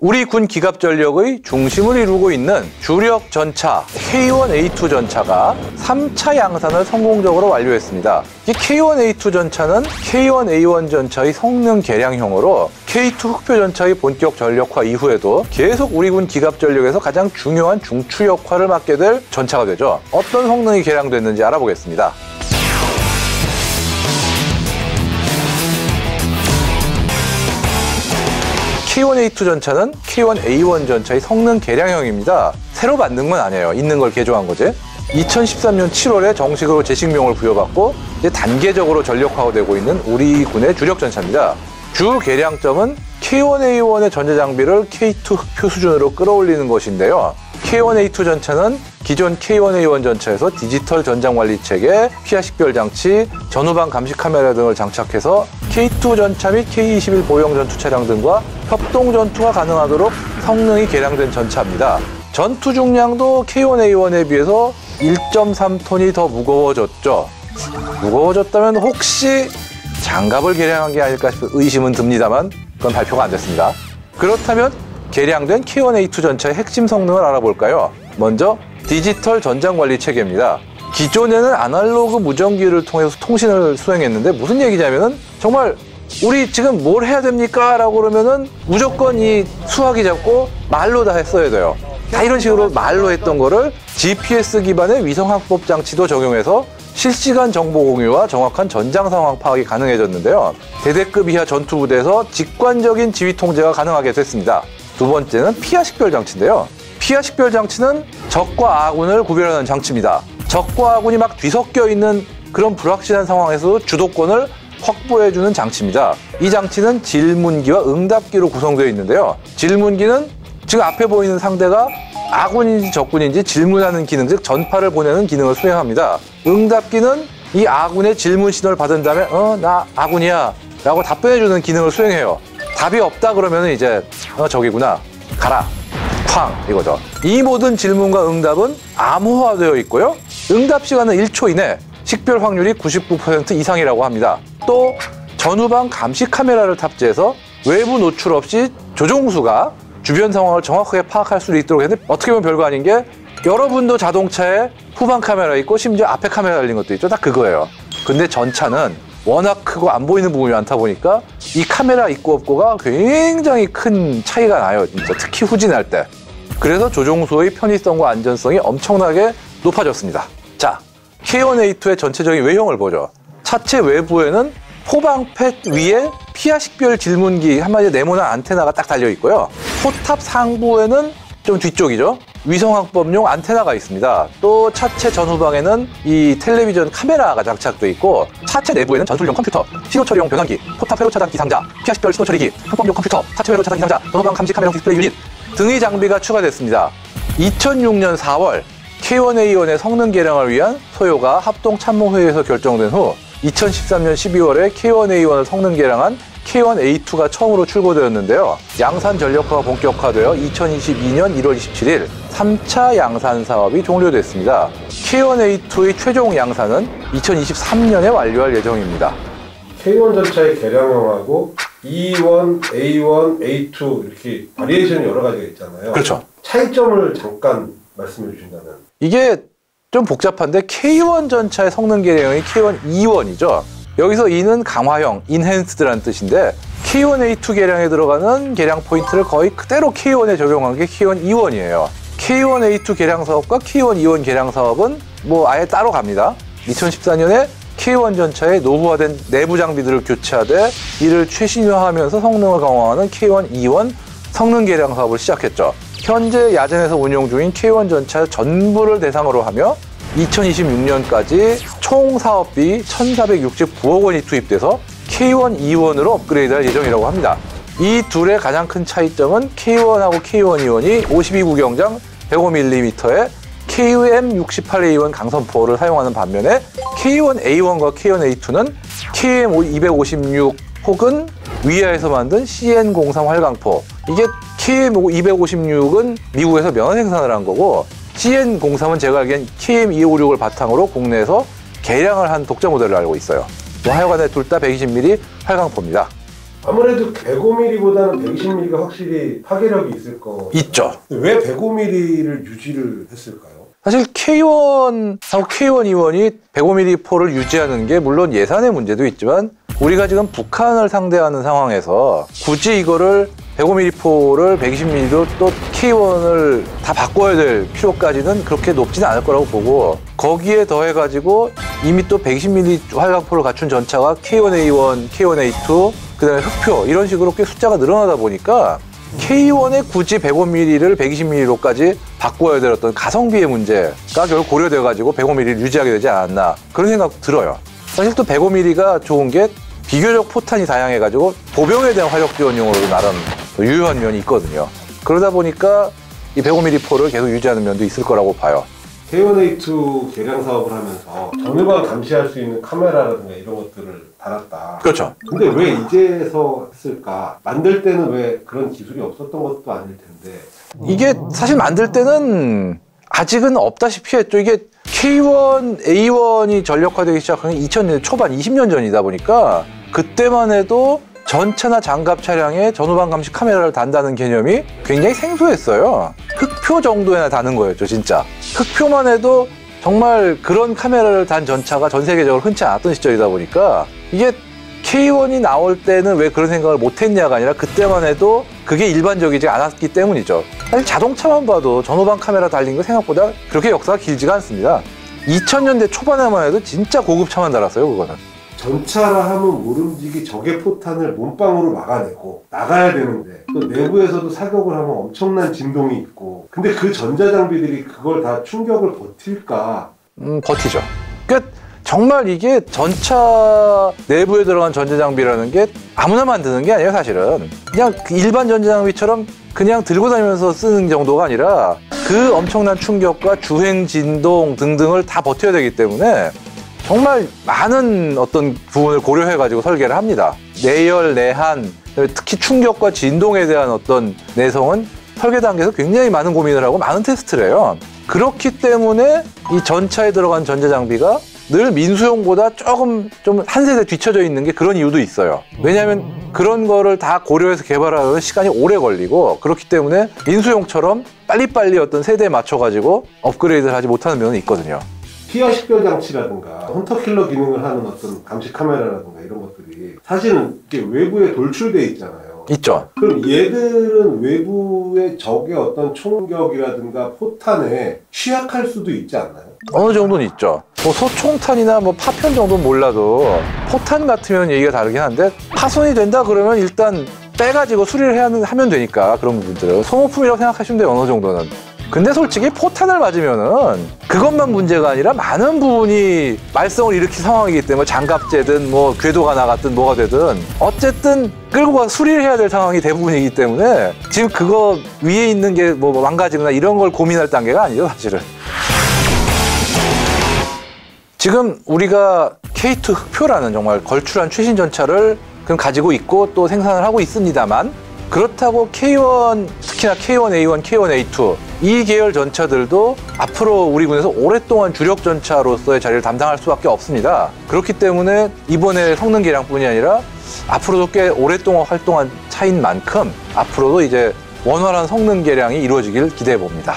우리 군 기갑 전력의 중심을 이루고 있는 주력 전차 K1A2 전차가 3차 양산을 성공적으로 완료했습니다. 이 K1A2 전차는 K1A1 전차의 성능 개량형으로 K2 흑표 전차의 본격 전력화 이후에도 계속 우리 군 기갑 전력에서 가장 중요한 중추 역할을 맡게 될 전차가 되죠. 어떤 성능이 개량됐는지 알아보겠습니다. K1A2 전차는 K1A1 전차의 성능 개량형입니다. 새로 만든 건 아니에요. 있는 걸 개조한 거지. 2013년 7월에 정식으로 제식명을 부여받고 이제 단계적으로 전력화되고 있는 우리 군의 주력 전차입니다. 주 개량점은 K1A1의 전자 장비를 K2 흑표 수준으로 끌어올리는 것인데요. K1A2 전차는 기존 K1A1 전차에서 디지털 전장 관리 체계, 피하 식별 장치, 전후방 감시 카메라 등을 장착해서 K2 전차 및 K21 보형 전투 차량 등과 협동 전투가 가능하도록 성능이 개량된 전차입니다. 전투 중량도 K1A1에 비해서 1.3톤이 더 무거워졌죠. 무거워졌다면 혹시 장갑을 개량한 게 아닐까 싶은 의심은 듭니다만 그건 발표가 안 됐습니다. 그렇다면 개량된 K1A2 전차의 핵심 성능을 알아볼까요? 먼저 디지털 전장 관리 체계입니다. 기존에는 아날로그 무전기를 통해서 통신을 수행했는데 무슨 얘기냐면은 정말 우리 지금 뭘 해야 됩니까? 라고 그러면은 무조건 이 수화기 잡고 말로 다 했어야 돼요. 다 이런 식으로 말로 했던 거를 GPS 기반의 위성항법 장치도 적용해서 실시간 정보 공유와 정확한 전장 상황 파악이 가능해졌는데요. 대대급 이하 전투부대에서 직관적인 지휘 통제가 가능하게 됐습니다. 두 번째는 피하 식별 장치인데요. 피하 식별 장치는 적과 아군을 구별하는 장치입니다. 적과 아군이 막 뒤섞여 있는 그런 불확실한 상황에서 주도권을 확보해주는 장치입니다. 이 장치는 질문기와 응답기로 구성되어 있는데요. 질문기는 지금 앞에 보이는 상대가 아군인지 적군인지 질문하는 기능, 즉 전파를 보내는 기능을 수행합니다. 응답기는 이 아군의 질문 신호를 받은 다음에 나 아군이야 라고 답변해주는 기능을 수행해요. 답이 없다 그러면 이제 저기구나 가라 쾅 이거죠. 이 모든 질문과 응답은 암호화되어 있고요. 응답 시간은 1초 이내, 식별 확률이 99% 이상이라고 합니다. 또 전후방 감시 카메라를 탑재해서 외부 노출 없이 조종수가 주변 상황을 정확하게 파악할 수 있도록 했는데 어떻게 보면 별거 아닌 게 여러분도 자동차에 후방 카메라 있고 심지어 앞에 카메라 달린 것도 있죠. 다 그거예요. 근데 전차는 워낙 크고 안 보이는 부분이 많다 보니까 이 카메라 있고 없고가 굉장히 큰 차이가 나요. 진짜 특히 후진할 때. 그래서 조종수의 편의성과 안전성이 엄청나게 높아졌습니다. 자, K1A2의 전체적인 외형을 보죠. 차체 외부에는 포방패 위에 피하 식별 질문기, 한마디로 네모난 안테나가 딱 달려 있고요. 포탑 상부에는 좀 뒤쪽이죠. 위성항법용 안테나가 있습니다. 또 차체 전후방에는 이 텔레비전 카메라가 장착돼 있고 차체 내부에는 전술용 컴퓨터, 신호 처리용 변환기, 포탑 회로 차단 기상자, 피하 식별 신호 처리기, 항법용 컴퓨터, 차체 회로 차단 기상자, 전후방 감시 카메라 디스플레이 유닛 등의 장비가 추가됐습니다. 2006년 4월 K1A1의 성능 개량을 위한 소요가 합동참모회의에서 결정된 후 2013년 12월에 K1A1을 성능 개량한 K1A2가 처음으로 출고되었는데요. 양산 전력화가 본격화되어 2022년 1월 27일 3차 양산 사업이 종료됐습니다. K1A2의 최종 양산은 2023년에 완료할 예정입니다. K1 전차의 개량형하고 E1, A1, A2 이렇게 바리에이션이 여러 가지가 있잖아요. 그렇죠. 차이점을 잠깐 말씀해 주신다면. 이게 좀 복잡한데 K1 전차의 성능 개량형이 K1 E1이죠. 여기서 E는 강화형, 인핸스드라는 뜻인데 K1A2 개량에 들어가는 개량 포인트를 거의 그대로 K1에 적용한 게 K1 E1이에요. K1A2 개량 사업과 K1 E1 개량 사업은 뭐 아예 따로 갑니다. 2014년에 K1 전차의 노후화된 내부 장비들을 교체하되 이를 최신화하면서 성능을 강화하는 K1 E1 성능 개량 사업을 시작했죠. 현재 야전에서 운용 중인 K1 전차 전부를 대상으로 하며 2026년까지 총 사업비 1,469억 원이 투입돼서 K1 E1으로 업그레이드할 예정이라고 합니다. 이 둘의 가장 큰 차이점은 K1하고 K1 E1이 52구경장 105mm의 KM68A1 강선포를 사용하는 반면에 K1A1과 K1A2는 KM256 혹은 위아에서 만든 CN03 활강포. 이게 KM256은 미국에서 면허 생산을 한 거고 CN03은 제가 알기엔 KM256을 바탕으로 국내에서 개량을 한 독자 모델을 알고 있어요. 하여간에 둘 다 120mm 활강포입니다. 아무래도 105mm보다는 120mm가 확실히 파괴력이 있을 거. 있죠. 왜 105mm를 유지를 했을까요? 사실 K1하고 K1E1이 105mm 포를 유지하는 게 물론 예산의 문제도 있지만 우리가 지금 북한을 상대하는 상황에서 굳이 이거를 105mm 포를 120mm로 또 K1을 다 바꿔야 될 필요까지는 그렇게 높지는 않을 거라고 보고 거기에 더해가지고 이미 또 120mm 활강포를 갖춘 전차가 K1A1, K1A2, 그 다음에 흑표 이런 식으로 꽤 숫자가 늘어나다 보니까 K1에 굳이 105mm를 120mm로까지 바꿔야 될 어떤 가성비의 문제가 결국 고려돼가지고 105mm를 유지하게 되지 않았나 그런 생각도 들어요. 사실 또 105mm가 좋은 게 비교적 포탄이 다양해가지고 보병에 대한 화력 지원용으로도 나름 유효한 면이 있거든요. 그러다 보니까 이 105mm 포를 계속 유지하는 면도 있을 거라고 봐요. K1A2 개량 사업을 하면서 정밀관 감시할 수 있는 카메라라든가 이런 것들을 달았다. 그렇죠. 근데 왜 이제서 했을까? 만들 때는 왜 그런 기술이 없었던 것도 아닐 텐데. 이게 사실 만들 때는 아직은 없다시피 했죠. 이게 K1, A1이 전력화되기 시작한 게 2000년 초반 20년 전이다 보니까 그때만 해도 전차나 장갑 차량에 전후방 감시 카메라를 단다는 개념이 굉장히 생소했어요. 흑표 정도에나 다는 거였죠, 진짜. 흑표만 해도 정말 그런 카메라를 단 전차가 전 세계적으로 흔치 않았던 시절이다 보니까 이게 K1이 나올 때는 왜 그런 생각을 못했냐가 아니라 그때만 해도 그게 일반적이지 않았기 때문이죠. 사실 자동차만 봐도 전후방 카메라 달린 거 생각보다 그렇게 역사가 길지가 않습니다. 2000년대 초반에만 해도 진짜 고급차만 달았어요, 그거는. 전차라 하면 모름지기 적의 포탄을 몸빵으로 막아내고 나가야 되는데 또 내부에서도 사격을 하면 엄청난 진동이 있고 근데 그 전자장비들이 그걸 다 충격을 버틸까? 버티죠. 그러니까 정말 이게 전차 내부에 들어간 전자장비라는 게 아무나 만드는 게 아니에요, 사실은. 그냥 일반 전자장비처럼 그냥 들고 다니면서 쓰는 정도가 아니라 그 엄청난 충격과 주행 진동 등등을 다 버텨야 되기 때문에 정말 많은 어떤 부분을 고려해가지고 설계를 합니다. 내열, 내한, 특히 충격과 진동에 대한 어떤 내성은 설계 단계에서 굉장히 많은 고민을 하고 많은 테스트를 해요. 그렇기 때문에 이 전차에 들어간 전자장비가 늘 민수용보다 조금 좀 한 세대 뒤쳐져 있는 게 그런 이유도 있어요. 왜냐하면 그런 거를 다 고려해서 개발하는 시간이 오래 걸리고 그렇기 때문에 민수용처럼 빨리빨리 어떤 세대에 맞춰가지고 업그레이드를 하지 못하는 면은 있거든요. 피어 식별 장치라든가 헌터킬러 기능을 하는 어떤 감시 카메라라든가 이런 것들이 사실은 이렇게 외부에 돌출돼 있잖아요. 있죠. 그럼 얘들은 외부의 적의 어떤 총격이라든가 포탄에 취약할 수도 있지 않나요? 어느 정도는 있죠. 뭐 소총탄이나 뭐 파편 정도는 몰라도 포탄 같으면 얘기가 다르긴 한데 파손이 된다 그러면 일단 빼가지고 수리를 하면 되니까 그런 부분들은 소모품이라고 생각하시면 돼요, 어느 정도는. 근데 솔직히 포탄을 맞으면은 그것만 문제가 아니라 많은 부분이 말썽을 일으킨 상황이기 때문에 장갑제든 뭐 궤도가 나갔든 뭐가 되든 어쨌든 끌고 가서 수리를 해야 될 상황이 대부분이기 때문에 지금 그거 위에 있는 게 뭐 망가지거나 이런 걸 고민할 단계가 아니죠, 사실은. 지금 우리가 K2 흑표라는 정말 걸출한 최신 전차를 그럼 가지고 있고 또 생산을 하고 있습니다만 그렇다고 K1, 특히나 K1A1, K1A2 이 계열 전차들도 앞으로 우리 군에서 오랫동안 주력 전차로서의 자리를 담당할 수밖에 없습니다. 그렇기 때문에 이번에 성능 개량뿐이 아니라 앞으로도 꽤 오랫동안 활동한 차인 만큼 앞으로도 이제 원활한 성능 개량이 이루어지길 기대해 봅니다.